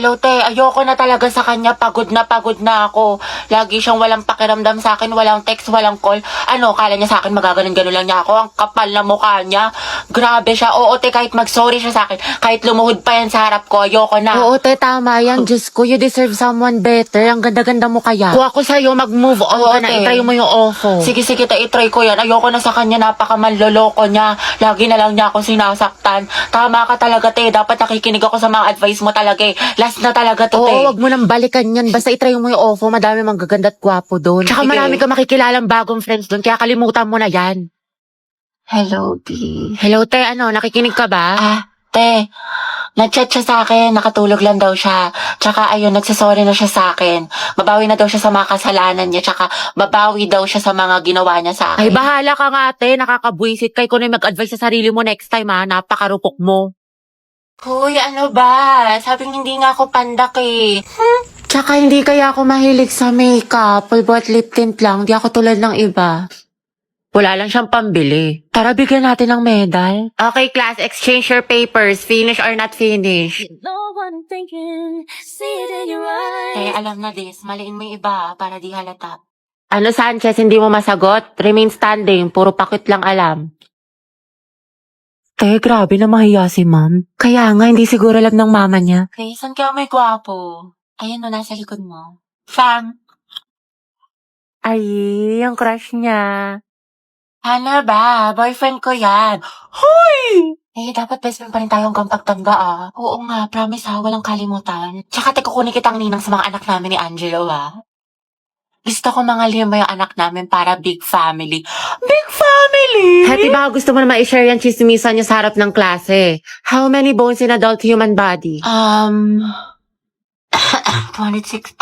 Hello, te. Ayoko na talaga sa kanya. Pagod na ako. Lagi siyang walang pakiramdam sa akin. Walang text, walang call. Ano, kala niya sa akin magaganon-ganon lang niya ako. Ang kapal na mukha niya. Grabe siya. Oo, te, kahit mag-sorry siya sa akin. Kahit lumuhod pa yan sa harap ko, ayoko na. Oo, te, tama yan. Diyos ko, you deserve someone better. Ang ganda-ganda mo kaya. Kung ako sa'yo, mag-move on Oo, ka na. te. Itry mo yung ofo. Sige, te, itry ko yan. Ayoko na sa kanya. Napakamanloloko niya. Lagi na lang niya ako sinasaktan. Tama ka talaga, te. Dapat nakikinig ako sa mga advice mo talaga eh. Last na talaga to, te. Oo, wag mo nang balikan yan. Basta itry mo yung ofo. Madami mang gaganda at gwapo doon. Tsaka Sige. marami ka makikilalang bagong friends doon. Kaya kalimutan mo na yan. Hello, D. Hello, te. Ano, nakikinig ka ba? Te, nag-chat siya sa akin, nakatulog lang daw siya. Tsaka ayun, nagsasorry na siya sa akin. Babawi na daw siya sa mga kasalanan niya, tsaka babawi daw siya sa mga ginawa niya sa akin. Ay, bahala ka nga, te. Nakakabwisit. Kay ko na mag-advise sa sarili mo next time, ha. Napakarupok mo. Hoy, ano ba? Sabing hindi nga ako pandak eh. Tsaka hindi kaya ako mahilig sa makeup. Pulbo at lip tint lang. Di ako tulad ng iba. Wala lang siyang pambili. Tara, bigyan natin ng medal. Okay, class. Exchange your papers. Finish or not finish. know what I'm thinking, see it in your eyes. Kaya alam na this, maliin mo yung iba para di halata. Ano, Sanchez, hindi mo masagot? Remain standing. Puro pakit lang alam. Grabe na mahiya si ma'am. Kaya nga, hindi siguro alam ng mama niya. Okay, saan ka may gwapo? Ayun o, nasa likod mo. Fam, Ay, yung crush niya. ano ba? Boyfriend ko yan. Hoy! Dapat best friend pa rin tayo hanggang pagtanda ah. Oo nga, promise ha, walang kalimutan. Tsaka kukunin kitang ninang sa mga anak namin ni Angelo ah. Gusto ko mga lima yung anak namin para big family. Big family! Hati, baka gusto mo na ma-share yan chismisan niya sa harap ng klase. How many bones in adult human body? 26.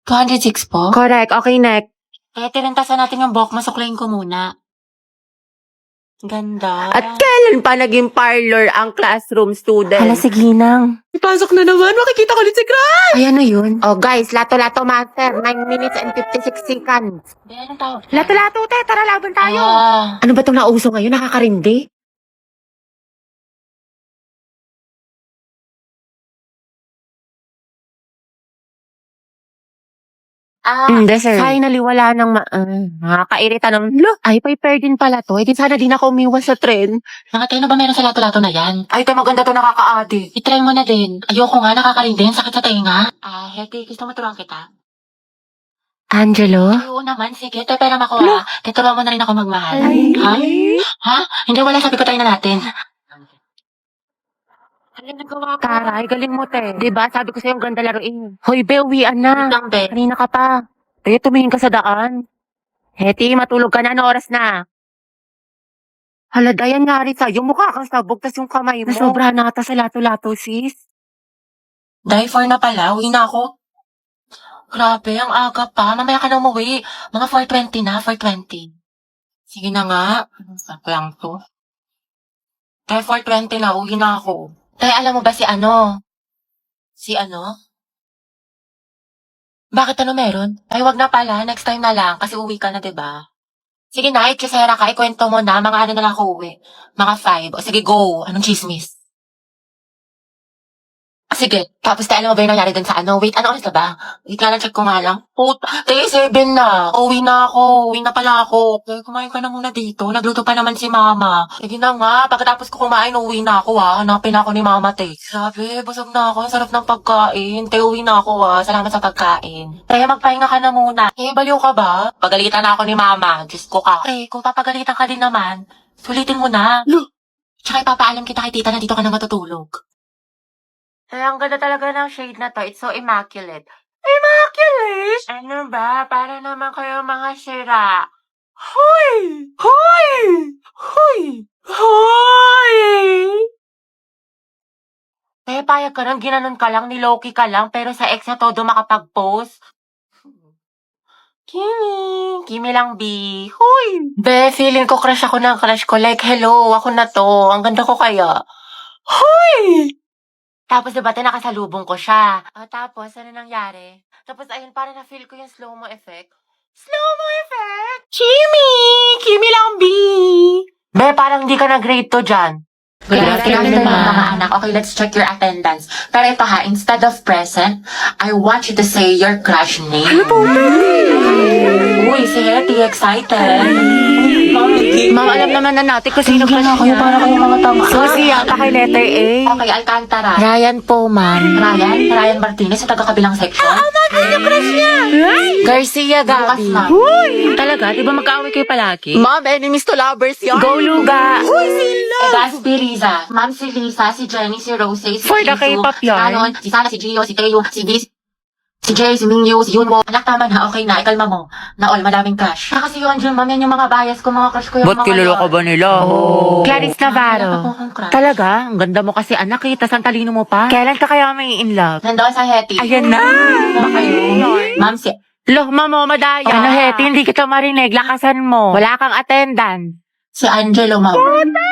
206 po? Correct. Okay, next. Tinentasan natin yung buhok, masuklayin ko muna. Ganda. At kailan pa naging parlor ang classroom student? Hala, sige nang. Ipasok na naman. Makikita ko ulit si Crush. Ay, ano yun? Oh, guys. Lato-lato master. 9 minutes and 56 seconds. Anong tawag? Lato-lato, te. Tara, laban tayo. Ah, Ano ba itong nauso ngayon? Nakakarindi? Sir. Finally, wala nang nakakairita ng, ay, paper din pala to. Di sana din ako umiwas sa tren. nakatayo na ba meron sa lato-lato na yan? Ay, maganda to, nakaka-addict. I-try mo na din. Ayoko nga, nakakarin sakit sa tenga. Hetty, gusto mo turuan kita? Angelo? Ay, oo naman, sige. Pero ako turuan mo na rin ako magmahal. Ay. Ha? Ha? Hindi, wala, sabi ko tayo na natin. Taray, galing mo, te. Diba? Sabi ko sa'yo, ang ganda laruin. Hoy, be, uwian na. Lang, be. Kanina ka pa. Tumingin ka sa daan. Heti, matulog ka na. Ano oras na? Hala, Dayan nga rin sa'yo. Mukha kang sabog, tas yung kamay mo. Nasobra na ata sa lato-lato, sis. Dahil 4 na pala, uwi na ako. Grabe, ang aga pa. Mamaya ka na umuwi. Mga 4:20 na, 4:20. Sige na nga. Saan lang to? Dahil 4:20 na, uwi na ako. Dahil alam mo ba si ano? Si ano? Bakit ano meron? Ay, wag na pala. Next time na lang. Kasi uwi ka na, diba? Sige na, ikisera ka. Ikwento mo na. Mga ano na lang ako uwi. Mga 5. O sige, go. Anong chismis? Sige, tapos alam mo ba yung nangyari dun sa ano? Wait, ano oras na ba? Wait nga lang, check ko nga lang. Puta, 7 na. Uwi na ako. Uwi na pala ako. Okay, kumain ka na muna dito. Nagluto pa naman si mama. Sige na nga, pagkatapos ko kumain, uwi na ako ha. Hanapin ako ni mama, te. Sabi, busog na ako. Ang sarap ng pagkain. Te, uwi na ako ha. Salamat sa pagkain. Kaya magpahinga ka na muna. Baliw ka ba? Pagalitan na ako ni mama. Diyos ko ka. Pre, kung papagalitan ka din naman, sulitin mo na. Tsaka ipapaalam kita kay tita na dito ka na matutulog. Ang ganda talaga ng shade na to. It's so immaculate. Immaculate? Ano ba? Para naman kayo mga sira. Hoy! Hoy! Hoy! Hoy! Payag ka lang, ginanon ka lang, niloki ka lang, pero sa ex na todo makapag-post. Kimi lang, B. Hoy! Be, feeling ko crush ako ng crush ko. Like, hello, ako na to. Ang ganda ko kaya. Hoy! Tapos diba, nakasalubong ko siya. Tapos, ano nangyari? Tapos, ayun, parang na-feel ko yung slow-mo effect. Slow-mo effect? Kimi! Kimi lang, B! Be, parang hindi ka na grade to dyan. Good afternoon, afternoon, ma'am. mga anak. Okay, let's check your attendance. Pero ito ha, instead of present, I want you to say your crush name. Uy, si Hetty, excited. Ma'am, alam naman na natin kung sino crush niya. Para kayo mga tama. Susie, yata kay letter A. Okay, Alcantara. Ryan po, ma'am. Ryan Martinez, sa taga-kabilang section. Garcia Bukas, Gabi. ma'am. Talaga? Di ba magkaaway kayo palagi? Ma'am, enemies to lovers yun. Go, Luga. Gaspi Riza. Ma'am, si Lisa, si Jenny, si Rose, si For the Jisoo, K-pop si yarn. Anon, si Sana, si Gio, si Teo, si B, si Jay, si Mingyu, si Yunwo. Anak, tama na. Okay na. Ikalma mo. Na all, madaming crush. Kasi yung Angel, ma'am, yan yung mga bias ko, mga crush ko yung Ba't mga kilala ka yun. ba nila? Oh. Clarice Navarro. Wala pa po akong crush. Talaga? Ang ganda mo kasi anak eh. Tas ang talino mo pa. Kailan ka kaya may in love? Nandoon sa Hetty. Ayan na. Ano kayo? Ma'am, si Loh, mamo, madaya. Ano, Hetty, hindi kita marinig. Lakasan mo. Wala kang attendance. Angelo, ma'am.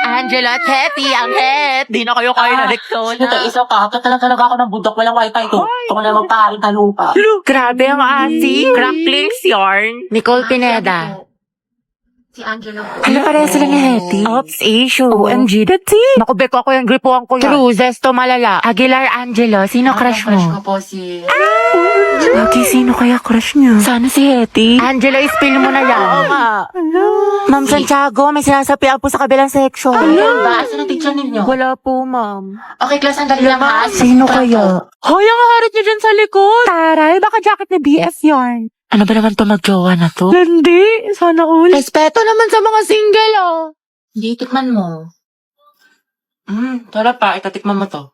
Angela at Hetty, ang het. Di na kayo kayo na leksyon. Ito, isa pa. Talaga ako ng bundok. Walang wifi to. Ito ko na magpaharing talupa. Grabe ang asi. Cracklings yarn. Nicole Pineda. Si Angelo. Ano pareha sila ni Hetty? Ops, issue. OMG, that's it. Naku, beko ako yung gripuan ko yan. True, Zesto Malala. Aguilar Angelo, sino crush Crush mo? ko po si... Ate, sino kaya crush niya? Sana si Hetty. Angelo, ispill mo na yan. Oo nga. Ma'am Santiago, may sinasapian po sa kabilang section. Ano ba? Asa na teacher ninyo? Wala po, ma'am. Okay, class, sandali lang ha. Sino kaya? Hoy, ang harit niya dyan sa likod. Taray, baka jacket ni BS yarn. Ano ba naman to magjowa na to? Hindi, sana all. Respeto naman sa mga single, oh. Hindi, tikman mo. Tara pa, itatikman mo to.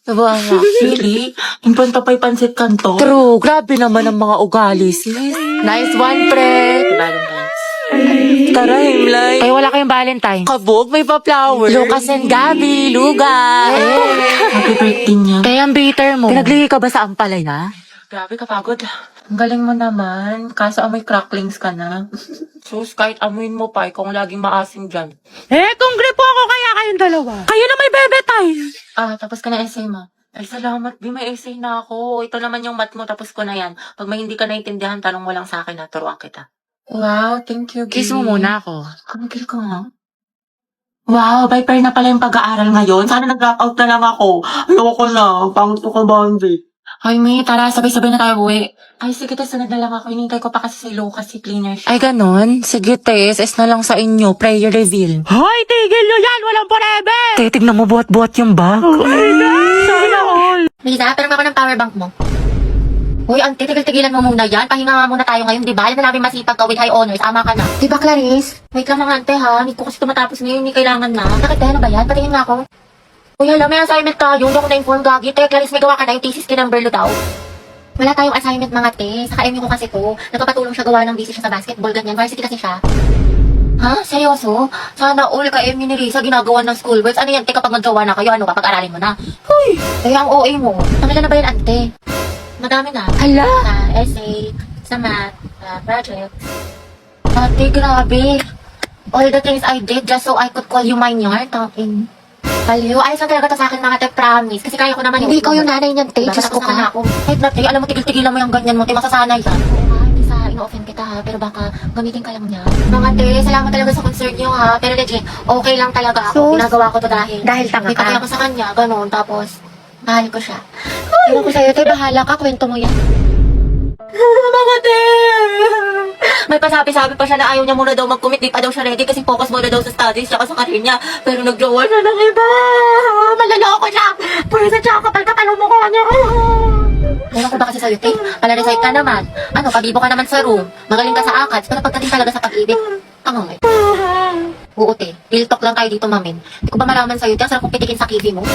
Sabahan nga. Really? Impanta pa'y pansit kanto? True, grabe naman ang mga ugali, sis. Nice one, pre. Valentine's. Tara, Himlay. Ay, wala kayong Valentine. Kabog, may pa-flower. Lucas and Gabi, Luga. Happy birthday niya. Kaya ang bitter mo. Pinaglihi ka ba sa ampalay na? Grabe, kapagod. Ang galing mo naman. Kaso amoy cracklings ka na. Sus, kahit amuin mo pa, kung laging maasim dyan. Kung gripo ako kaya kayong dalawa. Kayo na may bebe tayo. Tapos ka na essay mo. Ay, salamat. Di may essay na ako. Ito naman yung math mo, tapos ko na yan. Pag may hindi ka naintindihan, tanong mo lang sa akin na turuan kita. Wow, thank you, Kiss mo muna ako. Kamigil ka nga. Wow, by pair na pala yung pag-aaral ngayon. Sana nag-drop out na lang ako. Ayoko na. Pangit ko ka, Bondi. Ay, May, tara, sabay-sabay na tayo uwi. Ay, sige, sunod na lang ako. Hinintay ko pa kasi si Lucas, si cleaner siya. Ay, ganon? Sige, Tess. Es na lang sa inyo. Prayer reveal. Hoy, tigil nyo yan! Walang porebe! Tignan mo buhat-buhat yung bag. Sana all. Lisa, pero ako ng power bank mo. Uy, ang titigil-tigilan mo muna yan. Pahinga nga muna tayo ngayon, di ba? Alam na namin masipag ka with high honors. Tama ka na. Di ba, Clarice? Wait lang mga ante, ha? Hindi ko kasi tumatapos ngayon. Hindi kailangan na. Bakit ano ba yan? Patingin nga ako. Uy, hala, may assignment tayo. Hindi ako na-inform gagi. Te, Clarice, may gawa ka na yung thesis kinumberlo daw. Wala tayong assignment mga te. Saka MU ko kasi to. Nagpapatulong siya gawa ng busy siya sa basketball, ganyan. Varsity kasi siya. Ha? Seryoso? Sana all ka MU ni Risa ginagawa ng schoolworks. Ano yan, te, kapag naggawa na kayo, ano, papag-aralin mo na? Uy, kaya ang OA mo. Ano na ba yan, ante? Madami na. Hala? Essay, sa math, project. Ate, grabe. All the things I did just so I could call you mine yard. Talking. Aliyo, ayos lang talaga to sa akin mga te, promise. Kasi kaya ko naman Hindi ikaw yung nanay niyan, te. Diyos ko ka. Ako. Kahit na te, alam mo, tigil-tigilan mo yung ganyan mo, te, masasanay ka. Oo nga, hindi sa ino-offend kita ha, pero baka gamitin ka lang niya. Mga te, salamat talaga sa concern niyo ha, pero legit, okay lang talaga ako. So, Ginagawa ko to dahil tanga may pati ka. ako sa kanya, ganun, tapos mahal ko siya. Ewan ko sa'yo, te, bahala ka, kwento mo yan. Mga te! May pasabi-sabi pa siya na ayaw niya muna daw mag-commit, di pa daw siya ready kasi focus muna daw sa studies tsaka sa career niya. Pero nag-jowa siya ng iba. Malaloko siya. Pwede sa tsaka kapal katalo mo ko niya. Ewan ko ba kasi sa'yo, te? Pala-recite ka naman. Ano, pabibo ka naman sa room. Magaling ka sa ACADS, pero pagdating talaga sa pag-ibig, tangang eh. Oo, te. Real talk lang tayo dito, mamin. Hindi ko ba malaman sa'yo, te? Ang sarap kong pitikin sa kiwi mo.